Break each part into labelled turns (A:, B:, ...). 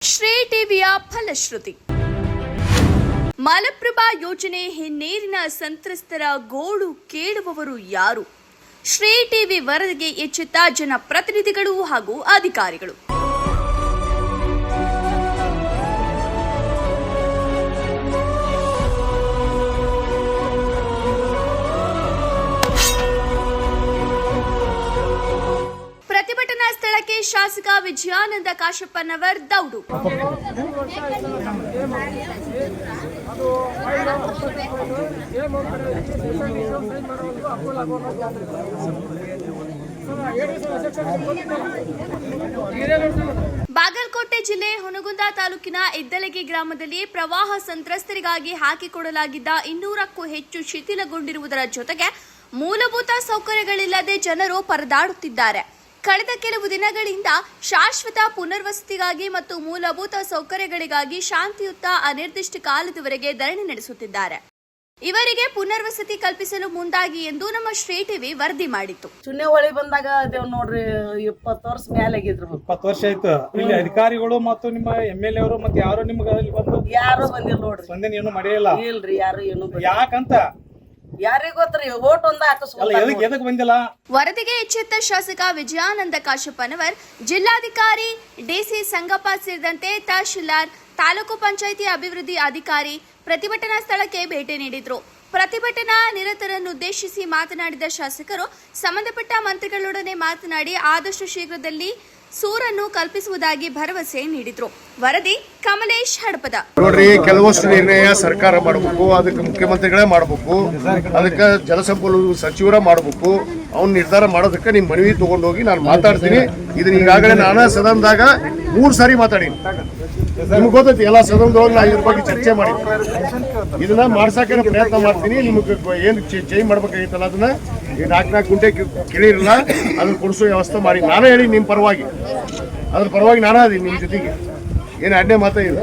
A: ಶ್ರೀ ಟಿವಿಯ ಫಲಶ್ರುತಿ ಮಲಪ್ರಭಾ ಯೋಜನೆ ಹಿನ್ನೀರಿನ ಸಂತ್ರಸ್ತರ ಗೋಳು ಕೇಳುವವರು ಯಾರು? ಶ್ರೀ ಟಿವಿ ವರದಿಗೆ ಎಚ್ಚೆತ್ತ ಜನಪ್ರತಿನಿಧಿಗಳು ಹಾಗೂ ಅಧಿಕಾರಿಗಳು. ಪ್ರತಿಭಟನಾ ಸ್ಥಳಕ್ಕೆ ಶಾಸಕ ವಿಜಯಾನಂದ ಕಾಶಪ್ಪನವರ್ ದೌಡು. ಬಾಗಲಕೋಟೆ ಜಿಲ್ಲೆ ಹುನಗುಂದ ತಾಲೂಕಿನ ಇದ್ದಲಗಿ ಗ್ರಾಮದಲ್ಲಿ ಪ್ರವಾಹ ಸಂತ್ರಸ್ತರಿಗಾಗಿ ಹಾಕಿಕೊಡಲಾಗಿದ್ದ 200ಕ್ಕೂ ಹೆಚ್ಚು ಶಿಥಿಲಗೊಂಡಿರುವುದರ ಜೊತೆಗೆ ಮೂಲಭೂತ ಸೌಕರ್ಯಗಳಿಲ್ಲದೆ ಜನರು ಪರದಾಡುತ್ತಿದ್ದಾರೆ. ಕಳೆದ ಕೆಲವು ದಿನಗಳಿಂದ ಶಾಶ್ವತ ಪುನರ್ವಸತಿಗಾಗಿ ಮತ್ತು ಮೂಲಭೂತ ಸೌಕರ್ಯಗಳಿಗಾಗಿ ಶಾಂತಿಯುತ ಅನಿರ್ದಿಷ್ಟ ಕಾಲದವರೆಗೆ ಧರಣಿ ನಡೆಸುತ್ತಿದ್ದಾರೆ. ಇವರಿಗೆ ಪುನರ್ವಸತಿ ಕಲ್ಪಿಸಲು ಮುಂದಾಗಿ ಎಂದು ನಮ್ಮ ಶ್ರೀ ಟಿವಿ ವರದಿ ಮಾಡಿತ್ತು.
B: ಚುನಾವಣೆ ಬಂದಾಗ ಅದೇವ್ ನೋಡ್ರಿ 20 ವರ್ಷ ಮೇಲೆ ಆಗಿದ್ರು.
C: 20 ವರ್ಷ ಆಯ್ತು. ಇಲ್ಲಿ ಅಧಿಕಾರಿಗಳು ಮತ್ತು ನಿಮ್ಮ ಎಮ್ಎಲ್ಎ ಅವರು ಮತ್ತೆ ಯಾರು ನಿಮ್ಗೆ ಅಲ್ಲಿ ಬಂದು
B: ಯಾರು ಬಂದಿಲ್ಲ ನೋಡ್ರಿ.
C: ಸ್ಪಂದನೆ ಏನು ಮಾಡಿಲ್ಲ.
B: ಇಲ್ರಿ, ಯಾರು ಏನು
C: ಯಾಕಂತ
B: ಯಾರಿಗ ಗೊತ್ತ್ರಿ? ಓಟ್ ಒಂದ
C: ಎದಕ್ ಬಂದಿಲ್ಲ.
A: ವರದಿಗೆ ಎಚ್ಚೆತ್ತ ಶಾಸಕ ವಿಜಯಾನಂದ ಕಾಶಪ್ಪನವರ್, ಜಿಲ್ಲಾಧಿಕಾರಿ ಡಿಸಿ ಸಂಗಪ್ಪ ಸೇರಿದಂತೆ ತಹಶೀಲ್ದಾರ್, ತಾಲೂಕು ಪಂಚಾಯಿತಿ ಅಭಿವೃದ್ಧಿ ಅಧಿಕಾರಿ ಪ್ರತಿಭಟನಾ ಸ್ಥಳಕ್ಕೆ ಭೇಟಿ ನೀಡಿದ್ರು. ಪ್ರತಿಭಟನಾ ನಿರತರನ್ನುದ್ದೇಶಿಸಿ ಮಾತನಾಡಿದ ಶಾಸಕರು ಸಂಬಂಧಪಟ್ಟ ಮಂತ್ರಿಗಳೊಡನೆ ಮಾತನಾಡಿ ಆದಷ್ಟು ಶೀಘ್ರದಲ್ಲಿ ಸೂರನ್ನು ಕಲ್ಪಿಸುವುದಾಗಿ ಭರವಸೆ ನೀಡಿದ್ರು. ವರದಿ ಕಮಲೇಶ್ ಹಡಪದ.
D: ನೋಡ್ರಿ, ಕೆಲವಷ್ಟು ನಿರ್ಣಯ ಸರ್ಕಾರ ಮಾಡಬೇಕು, ಅದಕ್ಕೆ ಮುಖ್ಯಮಂತ್ರಿಗಳೇ ಮಾಡಬೇಕು, ಅದಕ್ಕೆ ಜಲಸಂಪನ್ಮೂಲ ಸಚಿವರ ಮಾಡಬೇಕು. ಅವ್ನು ನಿರ್ಧಾರ ಮಾಡೋದಕ್ಕೆ ನಿಮ್ ಮನವಿ ತಗೊಂಡೋಗಿ ನಾನು ಮಾತಾಡ್ತೀನಿ. ಇದನ್ನ ಈಗಾಗಲೇ ನಾನು ಸದನದಾಗ 3 ಸಾರಿ ಮಾತಾಡೀನಿ. ನಿಮ್ಗೆ ಗೊತ್ತೈತಿ, ಎಲ್ಲ ಸದನದೊಳಗೆ ನಾ ಇದ್ರ ಬಗ್ಗೆ ಚರ್ಚೆ ಮಾಡಿ ಇದನ್ನ ಮಾಡ್ಸಕ್ಕೆ ಪ್ರಯತ್ನ ಮಾಡ್ತೀನಿ. ನಿಮ್ಗೆ ಏನು ಚೇಂಜ್ ಮಾಡ್ಬೇಕಾಗಿತ್ತಲ್ಲ ಅದನ್ನ 4 ಗುಂಟೆ ಕೇಳಿರಲ್ಲ, ಅದನ್ನ ಕೊಡಿಸೋ ವ್ಯವಸ್ಥೆ ಮಾಡಿ. ನಾನೇ ಹೇಳಿ ನಿಮ್ಮ ಪರವಾಗಿ, ಅದ್ರ ಪರವಾಗಿ ನಾನೇ ಅದೀನಿ ನಿಮ್ಮ ಜೊತೆಗೆ. ಏನು ಅಡ್ಡೆ ಮಾತಾಡಿಲ್ಲ.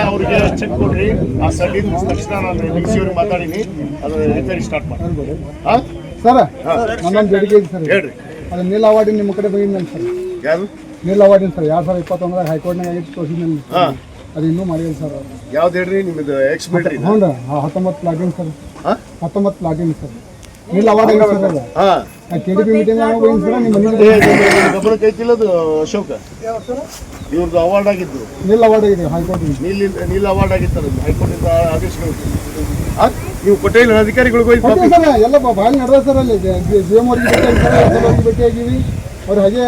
D: ಅವ್ರಿಗೆ ಚೆಕ್ ಕೊಡ್ರಿ. ಆ ಸಡ್ಡಿನ ತಕ್ಷಣ ನಾನು ಡಿಸಿಯವ್ರಿಗೆ ಮಾತಾಡೀನಿ, ಅದನ್ನ ರಿಪೇರಿ ಸ್ಟಾರ್ಟ್ ಮಾಡಿ.
E: ಸರ್, ನನ್ನೊಂದು ಬೇಡಿಕೆ ಇದೆ ಸರ್.
D: ಹೇಳ್ರಿ.
E: ಅದು ನೀಲ್ ಅವಾರ್ಡಿನ ನಿಮ್ಮ ಕಡೆ ಬಂದಿದ್ದೀನಿ ಸರ್.
D: ಯಾರು
E: ನೀಲ್ ಅವಾರ್ಡಿನ ಸರ್ 2021 ಹೈಕೋರ್ಟ್ನಾಗ ಆಗಿತ್ತು, ತೋರಿಸಿದ್ದೀನಿ. ಅದು ಇನ್ನೂ ಮಾಡಿಲ್ಲ ಸರ್.
D: ಯಾವ್ದು ಹೇಳ್ರಿ? ನಿಮ್ಮದು ಎಕ್ಸ್ ಮಿಲಿಟರಿ?
E: ಹ್ಞೂ ರೀ, 19 login sir. 19 login sir. Nil award ಆಗಿದೆ ಸರ್. ಅದು KDP ಮೀಟಿಂಗ್ ಬಂದಿದ್ದು ಸರ್. ನಿಮ್ಮ
D: ಗಮನಕ್ಕೆ ಐತಿಲ್ಲದು ಅಶೋಕ, ಇವ್ರದ್ದು ಅವಾರ್ಡ್ ಆಗಿದ್ದು.
E: ನೀಲ್ ಅವಾರ್ಡ್ ಆಗಿದೆ ಹೈಕೋರ್ಟ್.
D: ನೀಲ್ ಅವಾರ್ಡ್ ಆಗಿತ್ತು ಹೈಕೋರ್ಟ್ ಇಂದ ಆದೇಶಗಳು. ನೀವು ಕೊಟ್ಟಿಲ್ಲ ಅಧಿಕಾರಿಗಳಿಗೂ
E: ಸರ್? ಎಲ್ಲ ಭಾಳ ನಡೆದ ಸರ್. ಅಲ್ಲಿ GM ಅವ್ರಿಗೆ ಭೇಟಿಯಾಗಿ ಭೇಟಿಯಾಗಿವಿ. ಅವ್ರು ಹಾಗೆ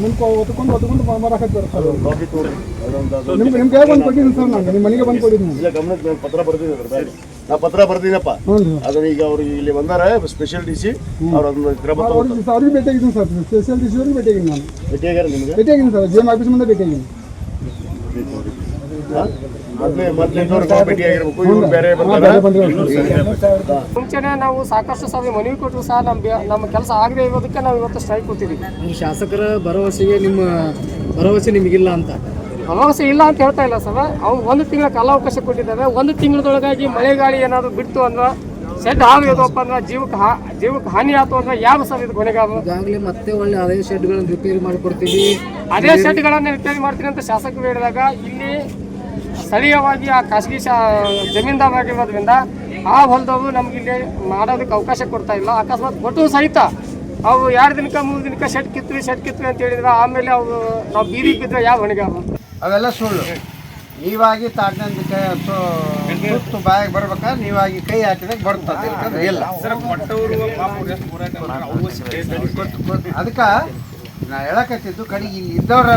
E: ಮುಂದೆ ಹೊತ್ಕೊಂಡು ಮಾರಾಕತ್ತಾರೆ ಸರ್. ನಿಮ್ಗೆ ಕೈ ಬಂದು ಕೊಟ್ಟಿದ್ದೀನಿ ಸರ್. ನಾನು ನಿಮ್ಮ ಮನೆಗೆ ಬಂದು ಕೊಟ್ಟಿದ್ದೀನಿ.
D: ಇಲ್ಲ, ಗಮನಕ್ಕೆ ಪತ್ರ ಬರ್ದಿದ್ದೀನಿ. ನಾ ಪತ್ರ ಬರ್ದಿನಪ್ಪ. ಅದನ್ನ ಈಗ ಅವ್ರು ಇಲ್ಲಿ ಬಂದಾರ ಸ್ಪೆಷಲ್ ಡಿಸಿ, ಅವ್ರು ಅದನ್ನ
E: ಅವ್ರಿಗೆ ಭೇಟಿಯಾಗಿದ್ದೀನಿ ಸರ್. ಸ್ಪೆಷಲ್ ಡಿಸಿ ಅವ್ರಿಗೆ ಭೇಟಿಯಾಗಿದ್ದೀನಿ ನಾನು.
D: ಭೇಟಿಯಾಗ್ಯಾರ ನಿಮ್ಗೆ?
E: ಭೇಟಿಯಾಗಿದ್ದೀನಿ ಸರ್. GM ಆಫೀಸ್ ಮುಂದೆ ಭೇಟಿಯಾಗಿದ್ದೀನಿ.
F: ಮುಂಚೆನೆ ನಾವು ಸಾಕಷ್ಟು ಸಭೆ ಮನವಿ ಕೊಟ್ಟರು ಸಹ ನಮ್ಮ ಕೆಲಸ ಆಗದೆ ಇರೋದಕ್ಕೆ ನಾವು ಇವತ್ತು ಸ್ಟ್ರೈಕ್ ಕೊಟ್ಟಿದ್ದೀವಿ.
G: ಶಾಸಕರ ಭರವಸೆಗೆ ನಿಮ್ಮ ಭರವಸೆ ನಿಮಗಿಲ್ಲ ಅಂತ?
F: ಭರವಸೆ ಇಲ್ಲ ಅಂತ ಹೇಳ್ತಾ ಇಲ್ಲ ಸರ್. ಅವ್ರು 1 ತಿಂಗಳ ಕಾಲಾವಕಾಶ ಕೊಟ್ಟಿದ್ದಾರೆ. 1 ತಿಂಗಳದೊಳಗಾಗಿ ಮಳೆ ಗಾಳಿ ಏನಾದ್ರು ಬಿಡ್ತು ಅಂದ್ರೆ, ಶೆಡ್ ಹಾವಿದಪ್ಪ ಅಂದ್ರೆ, ಜೀವಕ್ಕೆ ಹಾನಿ ಆಯ್ತು ಅಂದ್ರೆ ಯಾವ ಸರ್ ಇದು ಕೊನೆಗಾರ?
G: ಈಗಾಗಲೇ ಮತ್ತೆ ಒಳ್ಳೆ ಅದೇ ಶೆಡ್ಗಳನ್ನು ರಿಪೇರಿ ಮಾಡಿಕೊಡ್ತೀವಿ,
F: ಅದೇ ಶೆಡ್ಗಳನ್ನು ರಿಪೇರಿ ಮಾಡ್ತೀನಿ ಅಂತ ಶಾಸಕರು ಹೇಳಿದಾಗ ಇಲ್ಲಿ ಸ್ಥಳೀಯವಾಗಿ ಆ ಖಾಸಗಿ ಜಮೀನ್ದಾರರಾಗಿರೋದ್ರಿಂದ ಆ ಹೊಲದವರು ನಮ್ಗೆ ಇಲ್ಲಿ ಮಾಡೋದಕ್ಕೆ ಅವಕಾಶ ಕೊಡ್ತಾ ಇಲ್ಲ. ಅಕಸ್ಮಾತ್ ಕೊಟ್ಟು ಸಹಿತ ಅವು 2 ದಿನಕ್ಕೆ 3 ದಿನಕ್ಕೆ ಶೆಡ್ ಕಿತ್ವಿ ಅಂತ ಹೇಳಿದ್ರೆ ಆಮೇಲೆ ಅವರು ನಾವು ಬೀದಿಗೆ ಬಿದ್ದರೆ ಯಾವ ಹೊಣೆಗಾರ?
H: ಅವೆಲ್ಲ ಸುಳ್ಳು. ನೀವಾಗಿ ತಾಟಿನಂದಕ್ಕೆ ಸುತ್ತು ಬಾಯಿಗೆ ಬರ್ಬೇಕಾದ್ರೆ ನೀವಾಗಿ ಕೈ ಹಾಕಿದಾಗ ಬರ್ತದೆ. ಇಲ್ಲ, ಅದಕ್ಕೆ ನಾ ಹೇಳಕತ್ತಿದ್ದು ಕಡೆಗೆ ಇಲ್ಲಿ ಇದ್ದವ್ರ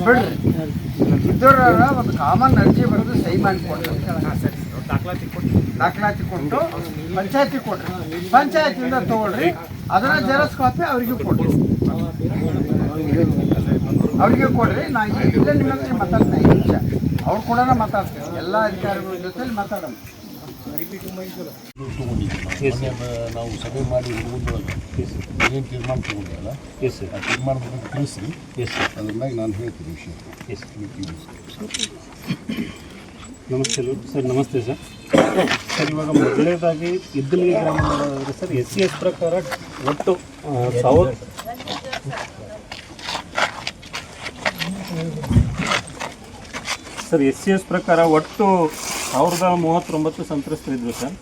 H: ಬಿಡ್ರಿ. ಇದ್ದವ್ರ ಒಂದು ಕಾಮನ್ ಅರ್ಜಿ ಬರೆದು ಸಹಿ ಮಾಡಿಕೊಡ್ರಿ, ದಾಖಲಾತಿ ಕೊಟ್ಟು ಪಂಚಾಯತಿ ಕೊಡ್ರಿ. ಪಂಚಾಯತಿಯಿಂದ ತಗೊಳ್ರಿ, ಅದನ್ನ ಜೆರಾಕ್ಸ್ ಕಾಪಿ ಅವ್ರಿಗೆ ಕೊಡ್ರಿ. ನಾ ಇಲ್ಲೇ ನಿಮ್ಮ ಹತ್ರ ಮಾತಾಡ್ತೀನಿ 5 ನಿಮಿಷ. ಅವ್ರು ಕೂಡ ಮಾತಾಡ್ತೀನಿ. ಎಲ್ಲ ಅಧಿಕಾರಿಗಳ ಜೊತೆ ಮಾತಾಡೋಣ.
D: ನಾವು ಸಭೆ ಮಾಡಿ ಏನು ತೀರ್ಮಾನ ತಗೊಂಡಲ್ಲ, ಆ ತೀರ್ಮಾನವನ್ನು ತಿಳಿಸಿ. ಅದರಿಂದಾಗಿ ನಾನು ಹೇಳ್ತೀನಿ ವಿಷಯ.
I: ನಮಸ್ತೆ ಸರ್. ನಮಸ್ತೆ ಸರ್. ಸರ್ ಇವಾಗ ಮೊದಲನೇದಾಗಿ ಇದ್ದಲಿಗೆ ಗ್ರಾಮ ಸರ್ SCS ಪ್ರಕಾರ ಒಟ್ಟು 1000 ಸರ್ SCS ಪ್ರಕಾರ ಒಟ್ಟು 1039 ಸಂತ್ರಸ್ತರಿದ್ದರು ಸರ್.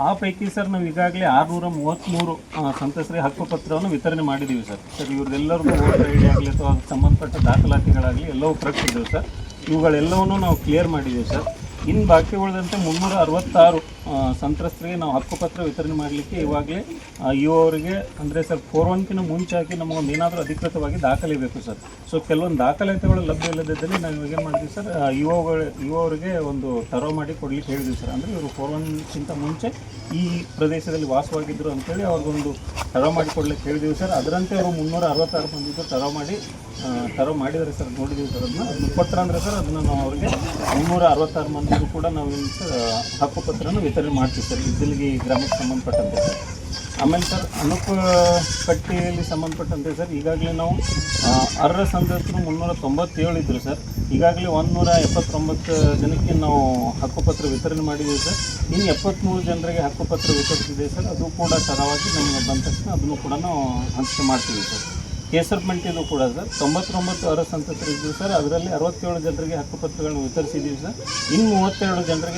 I: ಆ ಪೈಕಿ ಸರ್ ನಾವು ಈಗಾಗಲೇ 633 ಸಂತ್ರಸ್ತರಿಗೆ ಹಕ್ಕುಪತ್ರವನ್ನು ವಿತರಣೆ ಮಾಡಿದ್ದೀವಿ ಸರ್. ಇವ್ರದ್ದೆಲ್ಲರಿಗೂ ವೋಟರ್ ಐ ಡಿ ಆಗಲಿ ಅಥವಾ ಅದಕ್ಕೆ ಸಂಬಂಧಪಟ್ಟ ದಾಖಲಾತಿಗಳಾಗಲಿ ಎಲ್ಲವೂ ಕರೆಕ್ಟ್ ಇದ್ದವು ಸರ್. ಇವುಗಳೆಲ್ಲವನ್ನೂ ನಾವು ಕ್ಲಿಯರ್ ಮಾಡಿದ್ದೀವಿ ಸರ್. ಇನ್ನು ಬಾಕಿ ಉಳಿದಂತೆ 366 ಸಂತ್ರಸ್ತರಿಗೆ ನಾವು ಹಕ್ಕುಪತ್ರ ವಿತರಣೆ ಮಾಡಲಿಕ್ಕೆ ಇವಾಗಲೇ ಅವರಿಗೆ ಅಂದರೆ ಸರ್ 4-1ಕ್ಕಿಂತ ಮುಂಚಾಗಿ ನಮಗೊಂದು ಏನಾದರೂ ಅಧಿಕೃತವಾಗಿ ದಾಖಲೆ ಬೇಕು ಸರ್. ಸೊ ಕೆಲವೊಂದು ದಾಖಲಾತಿಗಳು ಲಭ್ಯ ಇಲ್ಲದಿದ್ದಲ್ಲಿ ನಾವು ಇವಾಗ ಏನು ಮಾಡಿದ್ವಿ ಸರ್, ಅವರಿಗೆ ಒಂದು ಟರೋ ಮಾಡಿ ಕೊಡ್ಲಿಕ್ಕೆ ಹೇಳಿದ್ವಿ ಸರ್. ಅಂದರೆ ಇವರು 4-1ಕ್ಕಿಂತ ಮುಂಚೆ ಈ ಪ್ರದೇಶದಲ್ಲಿ ವಾಸವಾಗಿದ್ದರು ಅಂತೇಳಿ ಅವ್ರಿಗೊಂದು ಟರೋ ಮಾಡಿ ಕೊಡ್ಲಿಕ್ಕೆ ಹೇಳಿದ್ದೀವಿ ಸರ್. ಅದರಂತೆ ಅವರು 366 ಬಂದಿದ್ದು ಟರೋ ಮಾಡಿದ್ದಾರೆ ಸರ್. ನೋಡಿದ್ದೀವಿ ಸರ್. ಅದನ್ನು ಕೊಟ್ಟರೆ ಅಂದರೆ ಸರ್ ಅದನ್ನು ನಾವು ಅವರಿಗೆ 366 ಮಂದಿಗೂ ಕೂಡ ನಾವು ಏನು ಸರ್ ಹಕ್ಕುಪತ್ರನ ವಿತರಣೆ ಮಾಡ್ತೀವಿ ಸರ್ ಇದ್ದಲಿಗೆ ಗ್ರಾಮಕ್ಕೆ ಸಂಬಂಧಪಟ್ಟಂತೆ ಸರ್. ಆಮೇಲೆ ಸರ್ ಅನುಪ ಪಟ್ಟಿಯಲ್ಲಿ ಸಂಬಂಧಪಟ್ಟಂತೆ ಸರ್ ಈಗಾಗಲೇ ನಾವು ಅರ್ಹ ಸಂತ್ರಸ್ತರು 397 ಇದ್ದರು ಸರ್. ಈಗಾಗಲೇ 179 ಜನಕ್ಕೆ ನಾವು ಹಕ್ಕುಪತ್ರ ವಿತರಣೆ ಮಾಡಿದ್ದೀವಿ ಸರ್. ಇನ್ನು 73 ಜನರಿಗೆ ಹಕ್ಕುಪತ್ರ ವಿತರಿಸಿದೆ ಸರ್. ಅದು ಕೂಡ ತರವಾಗಿ ನಮಗೆ ಬಂದ ತಕ್ಷಣ ಅದನ್ನು ಕೂಡ ನಾವು ಹಂಚಿಕೆ ಮಾಡ್ತೀವಿ ಸರ್. ಕೇಸರ್ಪಂಟಿದು ಕೂಡ ಸರ್ 99 ಅರ್ಹ ಸಂತ್ರಸ್ತರು ಇದ್ದರು ಸರ್. ಅದರಲ್ಲಿ 67 ಜನರಿಗೆ ಹಕ್ಕುಪತ್ರಗಳನ್ನು ವಿತರಿಸಿದ್ದೀವಿ ಸರ್. ಇನ್ನು 32 ಜನರಿಗೆ